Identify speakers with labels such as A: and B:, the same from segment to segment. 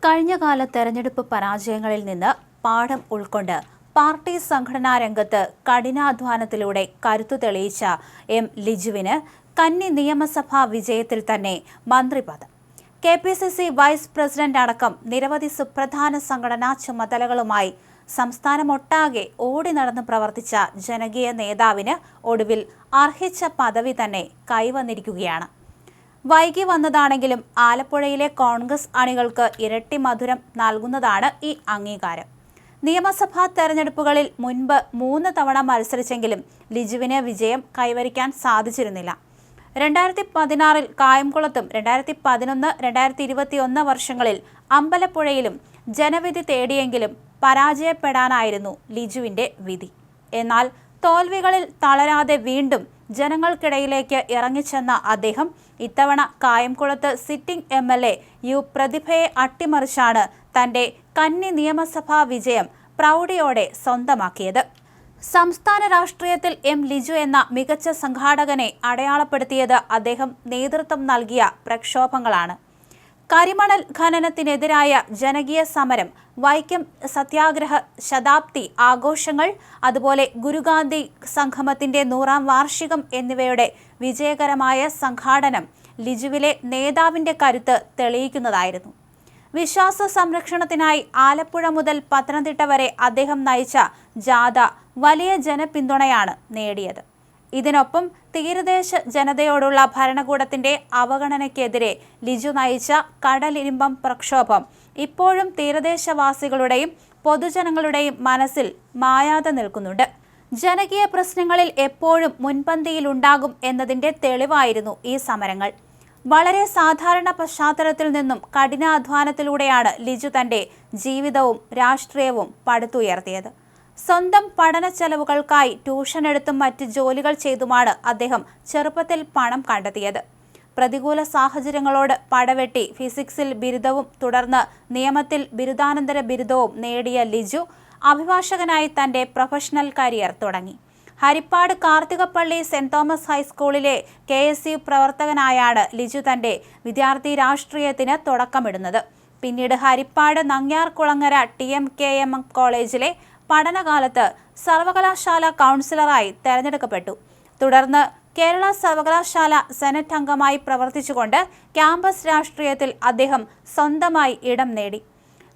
A: കഴിഞ്ഞകാല തെരഞ്ഞെടുപ്പ് പരാജയങ്ങളിൽ നിന്ന് പാഠം ഉൾക്കൊണ്ട് പാർട്ടി സംഘടനാ രംഗത്ത് കഠിനാധ്വാനത്തിലൂടെ കരുത്തു തെളിയിച്ച എം ലിജുവിന് കന്നി നിയമസഭാ വിജയത്തിൽ തന്നെ മന്ത്രിപദം. KPCC വൈസ് പ്രസിഡന്റ് അടക്കം നിരവധി സുപ്രധാന സംഘടനാ ചുമതലകളുമായി സംസ്ഥാനമൊട്ടാകെ ഓടി നടന്ന് പ്രവർത്തിച്ച ജനകീയ നേതാവിന് ഒടുവിൽ അർഹിച്ച പദവി തന്നെ കൈവന്നിരിക്കുകയാണ്. വൈകി വന്നതാണെങ്കിലും ആലപ്പുഴയിലെ കോൺഗ്രസ് അണികൾക്ക് ഇരട്ടി മധുരം നൽകുന്നതാണ് ഈ അംഗീകാരം. നിയമസഭാ തെരഞ്ഞെടുപ്പുകളിൽ മുൻപ് 3 തവണ മത്സരിച്ചെങ്കിലും ലിജുവിന് വിജയം കൈവരിക്കാൻ സാധിച്ചിരുന്നില്ല. 2016 കായംകുളത്തും 2011, 2021 വർഷങ്ങളിൽ അമ്പലപ്പുഴയിലും ജനവിധി തേടിയെങ്കിലും പരാജയപ്പെടാനായിരുന്നു ലിജുവിന്റെ വിധി. എന്നാൽ തോൽവികളിൽ തളരാതെ വീണ്ടും ജനങ്ങൾക്കിടയിലേക്ക് ഇറങ്ങിച്ചെന്ന അദ്ദേഹം ഇത്തവണ കായംകുളത്ത് സിറ്റിംഗ് MLA യു പ്രതിഭയെ അട്ടിമറിച്ചാണ് തന്റെ കന്നി നിയമസഭാ വിജയം പ്രൗഢിയോടെ സ്വന്തമാക്കിയത്. സംസ്ഥാന രാഷ്ട്രീയത്തിൽ എം ലിജു എന്ന മികച്ച സംഘാടകനെ അടയാളപ്പെടുത്തിയത് അദ്ദേഹം നേതൃത്വം നൽകിയ പ്രക്ഷോഭങ്ങളാണ്. കരിമണൽ ഖനനത്തിനെതിരായ ജനകീയ സമരം, വൈക്കം സത്യാഗ്രഹ ശതാബ്ദി ആഘോഷങ്ങൾ, അതുപോലെ ഗുരുഗാന്ധി സംഗമത്തിന്റെ 100ാം വാർഷികം എന്നിവയുടെ വിജയകരമായ സംഘാടനം ലിജുവിലെ നേതാവിന്റെ കരുത്ത് തെളിയിക്കുന്നതായിരുന്നു. വിശ്വാസ സംരക്ഷണത്തിനായി ആലപ്പുഴ മുതൽ പത്തനംതിട്ട വരെ അദ്ദേഹം നയിച്ച ജാഥ വലിയ ജനപിന്തുണയാണ് നേടിയത്. ഇതിനൊപ്പം തീരദേശ ജനതയോടുള്ള ഭരണകൂടത്തിന്റെ അവഗണനയ്ക്കെതിരെ ലിജു നയിച്ച കടലിരുമ്പം പ്രക്ഷോഭം ഇപ്പോഴും തീരദേശവാസികളുടെയും പൊതുജനങ്ങളുടെയും മനസ്സിൽ മായാതെ നിൽക്കുന്നുണ്ട്. ജനകീയ പ്രശ്നങ്ങളിൽ എപ്പോഴും മുൻപന്തിയിലുണ്ടാകും എന്നതിന്റെ തെളിവായിരുന്നു ഈ സമരങ്ങൾ. വളരെ സാധാരണ പശ്ചാത്തലത്തിൽ നിന്നും കഠിനാധ്വാനത്തിലൂടെയാണ് ലിജു തന്റെ ജീവിതവും രാഷ്ട്രീയവും പടുത്തുയർത്തിയത്. സ്വന്തം പഠന ചെലവുകൾക്കായി ട്യൂഷൻ എടുത്തും മറ്റ് ജോലികൾ ചെയ്തുമാണ് അദ്ദേഹം ചെറുപ്പത്തിൽ പണം കണ്ടെത്തിയത്. പ്രതികൂല സാഹചര്യങ്ങളോട് പടവെട്ടി ഫിസിക്സിൽ ബിരുദവും തുടർന്ന് നിയമത്തിൽ ബിരുദാനന്തര ബിരുദവും നേടിയ ലിജു അഭിഭാഷകനായി തന്റെ പ്രൊഫഷണൽ കരിയർ തുടങ്ങി. ഹരിപ്പാട് കാർത്തികപ്പള്ളി സെന്റ് തോമസ് ഹൈസ്കൂളിലെ KSU പ്രവർത്തകനായാണ് ലിജു തന്റെ വിദ്യാർത്ഥി രാഷ്ട്രീയത്തിന് തുടക്കമിടുന്നത്. പിന്നീട് ഹരിപ്പാട് നങ്ങ്യാർകുളങ്ങര TMKM കോളേജിലെ പഠനകാലത്ത് സർവകലാശാല കൗൺസിലറായി തെരഞ്ഞെടുക്കപ്പെട്ടു. തുടർന്ന് കേരള സർവകലാശാല സെനറ്റ് അംഗമായി പ്രവർത്തിച്ചുകൊണ്ട് ക്യാമ്പസ് രാഷ്ട്രീയത്തിൽ അദ്ദേഹം സ്വന്തമായി ഇടം നേടി.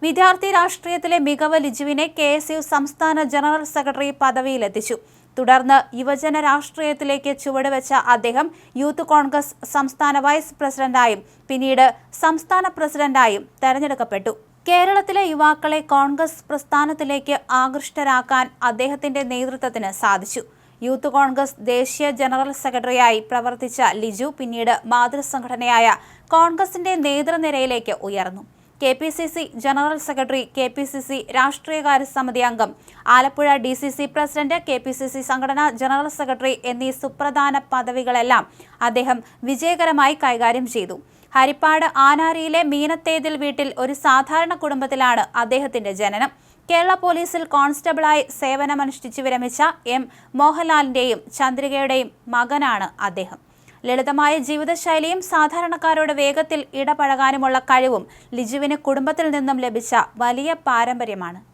A: വിദ്യാർത്ഥി രാഷ്ട്രീയത്തിലെ മികവ് ലിജുവിനെ KSU സംസ്ഥാന ജനറൽ സെക്രട്ടറി പദവിയിലെത്തിച്ചു. തുടർന്ന് യുവജന രാഷ്ട്രീയത്തിലേക്ക് ചുവടുവെച്ച അദ്ദേഹം യൂത്ത് കോൺഗ്രസ് സംസ്ഥാന വൈസ് പ്രസിഡന്റായും പിന്നീട് സംസ്ഥാന പ്രസിഡന്റായും തെരഞ്ഞെടുക്കപ്പെട്ടു. കേരളത്തിലെ യുവാക്കളെ കോൺഗ്രസ് പ്രസ്ഥാനത്തിലേക്ക് ആകൃഷ്ടരാക്കാൻ അദ്ദേഹത്തിന്റെ നേതൃത്വത്തിന് സാധിച്ചു. യൂത്ത് കോൺഗ്രസ് ദേശീയ ജനറൽ സെക്രട്ടറിയായി പ്രവർത്തിച്ച ലിജു പിന്നീട് മാതൃസംഘടനയായ കോൺഗ്രസിന്റെ നേതൃനിരയിലേക്ക് ഉയർന്നു. KPCC ജനറൽ സെക്രട്ടറി, KPCC രാഷ്ട്രീയകാര്യ സമിതി അംഗം, ആലപ്പുഴ DCC പ്രസിഡന്റ്, KPCC സംഘടനാ ജനറൽ സെക്രട്ടറി എന്നീ സുപ്രധാന പദവികളെല്ലാം അദ്ദേഹം വിജയകരമായി കൈകാര്യം ചെയ്തു. ഹരിപ്പാട് ആനാരിയിലെ മീനത്തേതിൽ വീട്ടിൽ ഒരു സാധാരണ കുടുംബത്തിലാണ് അദ്ദേഹത്തിന്റെ ജനനം. കേരള പോലീസിൽ കോൺസ്റ്റബിളായി സേവനമനുഷ്ഠിച്ചു വിരമിച്ച M മോഹൻലാലിന്റെയും ചന്ദ്രികയുടെയും മകനാണ് അദ്ദേഹം. ലളിതമായ ജീവിതശൈലിയും സാധാരണക്കാരോട് വേഗത്തിൽ ഇടപഴകാനുമുള്ള കഴിവും ലിജുവിന് കുടുംബത്തിൽ നിന്നും ലഭിച്ച വലിയ പാരമ്പര്യമാണ്.